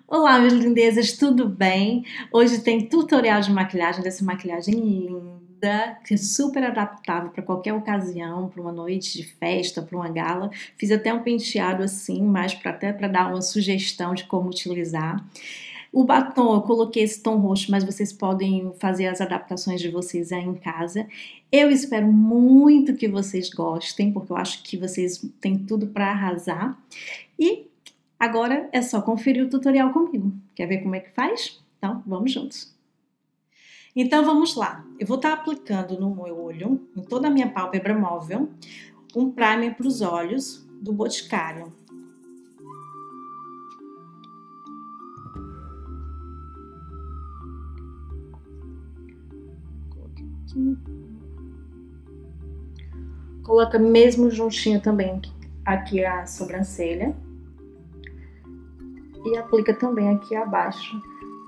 Olá, minhas lindezas, tudo bem? Hoje tem tutorial de maquiagem, dessa maquiagem linda, que é super adaptável para qualquer ocasião, para uma noite de festa, para uma gala. Fiz até um penteado assim, mas até para dar uma sugestão de como utilizar. O batom, eu coloquei esse tom roxo, mas vocês podem fazer as adaptações de vocês aí em casa. Eu espero muito que vocês gostem, porque eu acho que vocês têm tudo para arrasar. E agora é só conferir o tutorial comigo. Quer ver como é que faz? Então, vamos juntos. Então, vamos lá. Eu vou estar aplicando no meu olho, em toda a minha pálpebra móvel, um primer para os olhos do Boticário. Coloca mesmo juntinho também aqui a sobrancelha. E aplica também aqui abaixo,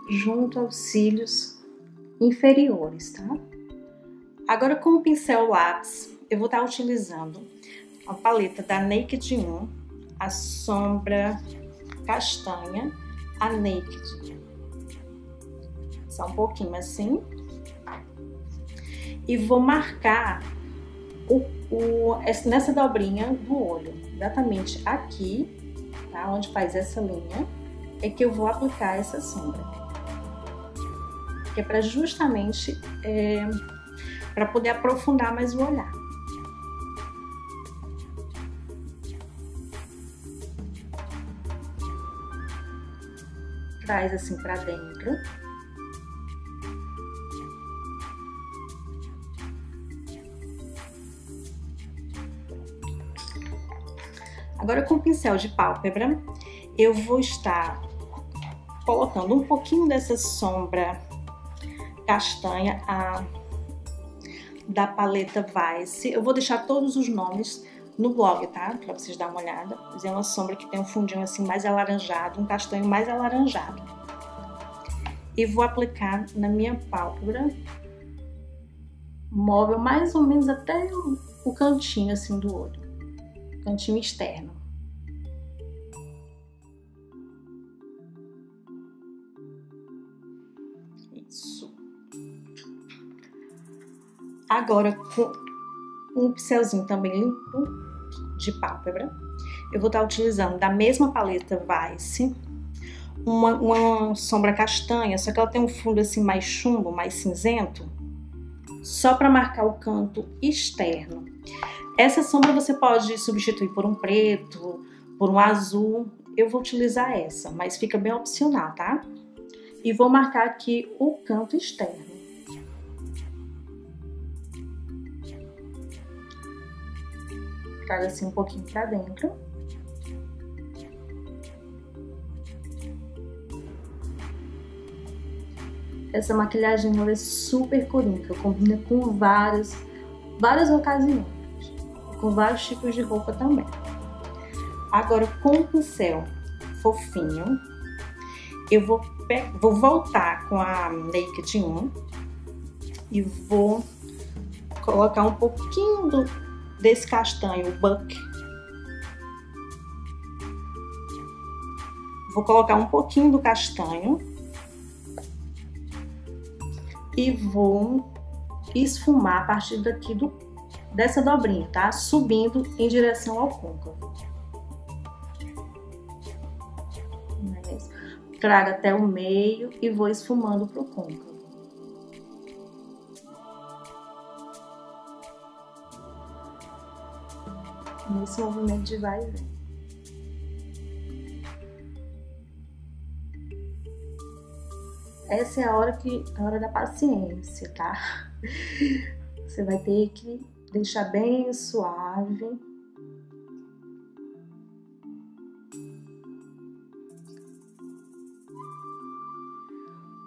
junto aos cílios inferiores, tá? Agora, com o pincel lápis, eu vou estar utilizando a paleta da Naked 1, a sombra castanha, a Naked. Só um pouquinho assim. E vou marcar nessa dobrinha do olho, exatamente aqui, tá? Onde faz essa linha, é que eu vou aplicar essa sombra. Que é para justamente para poder aprofundar mais o olhar. Traz assim para dentro. Agora, com o pincel de pálpebra, eu vou estar colocando um pouquinho dessa sombra castanha da paleta Vice. Eu vou deixar todos os nomes no blog, tá? Pra vocês darem uma olhada. É uma sombra que tem um fundinho assim mais alaranjado, um castanho mais alaranjado. E vou aplicar na minha pálpebra móvel, mais ou menos até o cantinho assim do olho. Cantinho externo. Isso. Agora, com um pincelzinho também limpo de pálpebra, eu vou estar utilizando da mesma paleta Vice, uma sombra castanha, só que ela tem um fundo assim mais chumbo, mais cinzento, só para marcar o canto externo. Essa sombra você pode substituir por um preto, por um azul. Eu vou utilizar essa, mas fica bem opcional, tá? E vou marcar aqui o canto externo. Traga assim um pouquinho pra dentro. Essa maquiagem ela é super coringa, combina com várias ocasiões. Com vários tipos de roupa também. Agora, com o pincel fofinho, eu vou voltar com a Naked 1 e vou colocar um pouquinho desse castanho, o Buck. Vou colocar um pouquinho do castanho e vou esfumar a partir daqui dessa dobrinha, tá? Subindo em direção ao côncavo. Trago até o meio e vou esfumando pro côncavo. Nesse movimento de vai e vem. Essa é a hora da paciência, tá? Você vai ter que deixar bem suave.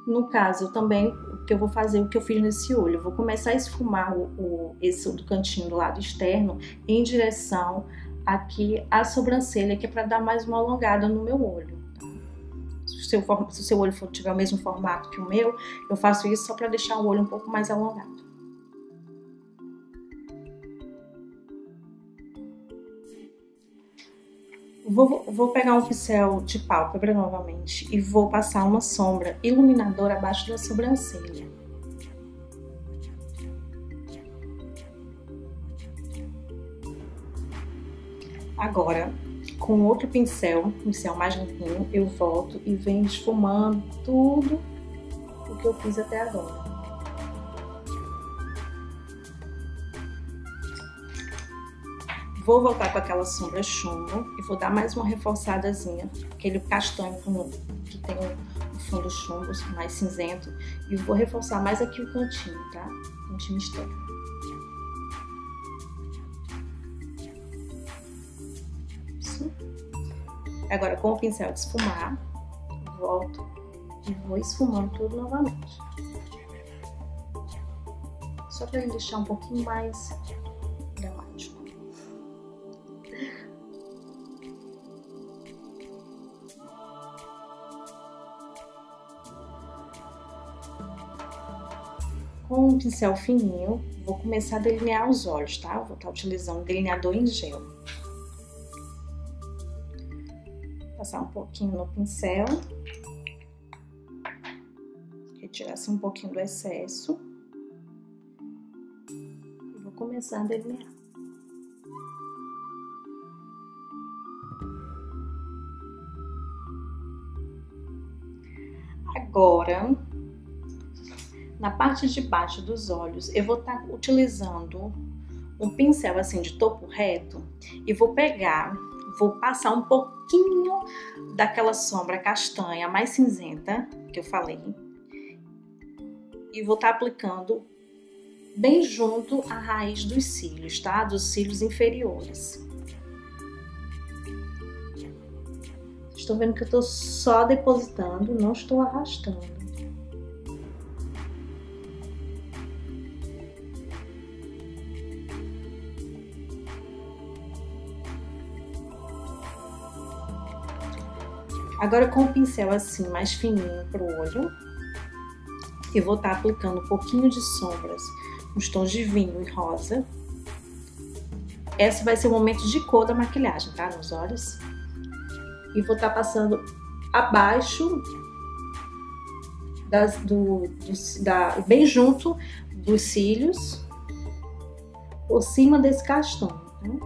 No caso, também, o que eu vou fazer, o que eu fiz nesse olho, eu vou começar a esfumar esse do cantinho do lado externo em direção aqui à sobrancelha, que é para dar mais uma alongada no meu olho. Se o seu olho tiver o mesmo formato que o meu, eu faço isso só para deixar o olho um pouco mais alongado. Vou pegar um pincel de pálpebra novamente e vou passar uma sombra iluminadora abaixo da sobrancelha. Agora, com outro pincel mais limpinho, eu volto e venho esfumando tudo o que eu fiz até agora. Vou voltar com aquela sombra chumbo e vou dar mais uma reforçadazinha, aquele castanho que tem o fundo chumbo mais cinzento, e vou reforçar mais aqui o cantinho, tá? Cantinho externo. Isso. Agora, com o pincel de esfumar, volto e vou esfumando tudo novamente. Só para ele deixar um pouquinho mais dramático. Com um pincel fininho, vou começar a delinear os olhos, tá? Vou estar utilizando delineador em gel. Passar um pouquinho no pincel. Retirar assim um pouquinho do excesso. E vou começar a delinear. Agora, na parte de baixo dos olhos, eu vou estar utilizando um pincel assim de topo reto e vou passar um pouquinho daquela sombra castanha mais cinzenta que eu falei e vou estar aplicando bem junto à raiz dos cílios, tá? Dos cílios inferiores. Estão vendo que eu estou só depositando, não estou arrastando. Agora com o pincel assim mais fininho pro olho, eu vou estar aplicando um pouquinho de sombras nos tons de vinho e rosa. Esse vai ser o momento de cor da maquilhagem, tá? Nos olhos. E vou estar passando abaixo bem junto dos cílios, por cima desse castanho, né?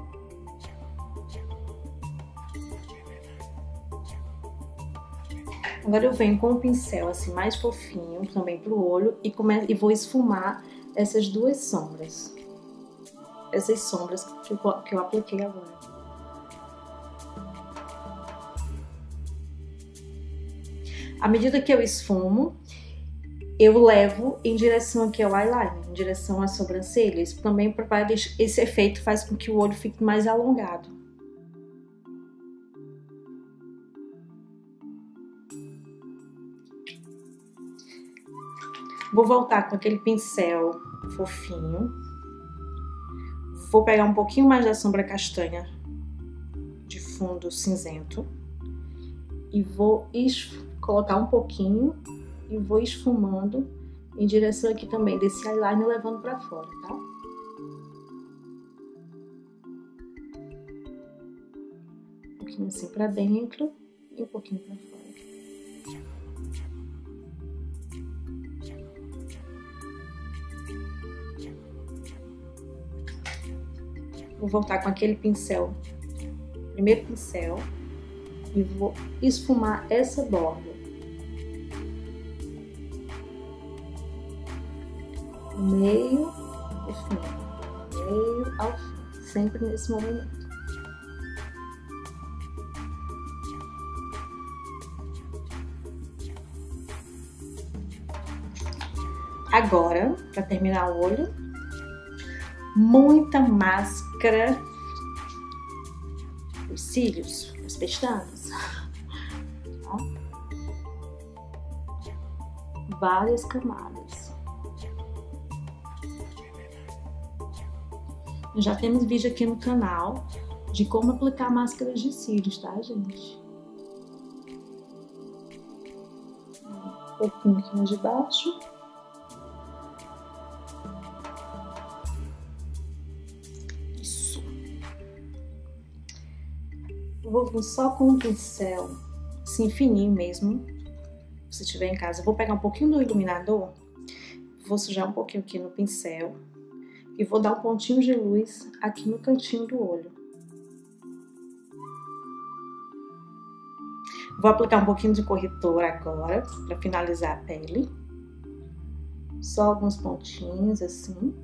Agora eu venho com o pincel assim mais fofinho também pro olho e vou esfumar essas duas sombras. Essas sombras que eu apliquei agora. À medida que eu esfumo, eu levo em direção aqui ao eyeliner, em direção às sobrancelhas. Também esse efeito faz com que o olho fique mais alongado. Vou voltar com aquele pincel fofinho. Vou pegar um pouquinho mais da sombra castanha de fundo cinzento. E vou colocar um pouquinho e vou esfumando em direção aqui também desse eyeliner, levando pra fora, tá? Um pouquinho assim pra dentro e um pouquinho pra fora. Vou voltar com aquele pincel, primeiro pincel, e vou esfumar essa borda. Meio e fim, meio ao fim, sempre nesse movimento. Agora, para terminar o olho, muita máscara, os cílios, as pestanas, ó. Várias camadas. Já temos vídeo aqui no canal de como aplicar máscaras de cílios, tá, gente? Um pouquinho aqui mais de baixo. vou vir só com um pincel, assim, fininho mesmo, se tiver em casa. Vou pegar um pouquinho do iluminador, vou sujar um pouquinho aqui no pincel e vou dar um pontinho de luz aqui no cantinho do olho. Vou aplicar um pouquinho de corretor agora, para finalizar a pele. Só alguns pontinhos, assim.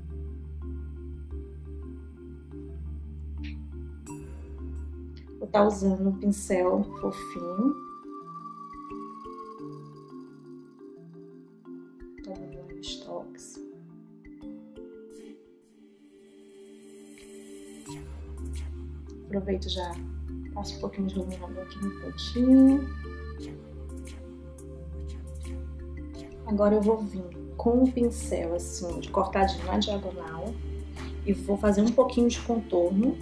Vou estar usando um pincel fofinho. Tô dando uns toques. Aproveito já. Passo um pouquinho de iluminador aqui no cantinho. Agora eu vou vir com o pincel assim, de cortadinho na diagonal. E vou fazer um pouquinho de contorno.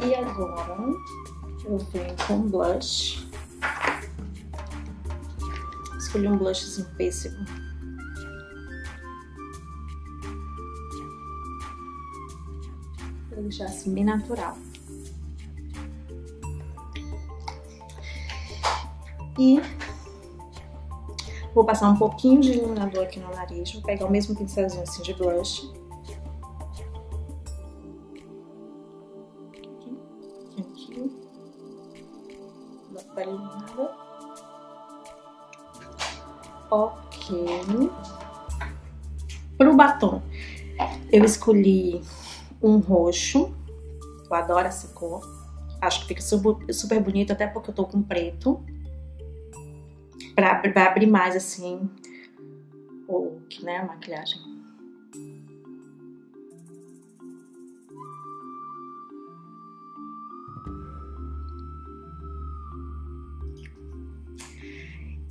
E agora eu venho com blush. Escolhi um blushzinho pêssego. Vou deixar assim bem natural. E vou passar um pouquinho de iluminador aqui no nariz. Vou pegar o mesmo pincelzinho assim de blush. Aqui. Dá para iluminar. Ok. Pro batom, eu escolhi um roxo. Eu adoro essa cor. Acho que fica super bonito, até porque eu tô com preto. Vai abrir mais, assim, o look, né? A maquiagem.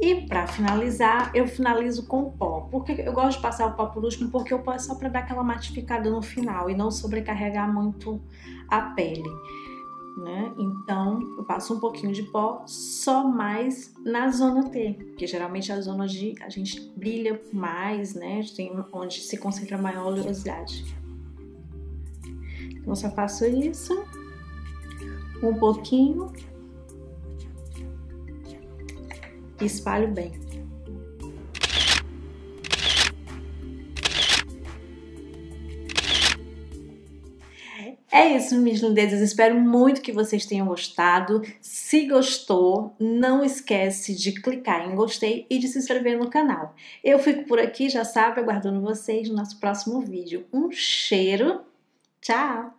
E pra finalizar, eu finalizo com pó. Porque eu gosto de passar o pó por último, porque o pó é só pra dar aquela matificada no final e não sobrecarregar muito a pele, né? Então, eu passo um pouquinho de pó só mais na zona T, porque geralmente a zona G a gente brilha mais, né? Tem onde se concentra maior oleosidade. Então, eu só faço isso, um pouquinho. E espalho bem. É isso, minhas lindezas. Espero muito que vocês tenham gostado. Se gostou, não esquece de clicar em gostei e de se inscrever no canal. Eu fico por aqui, já sabe, aguardando vocês no nosso próximo vídeo. Um cheiro. Tchau!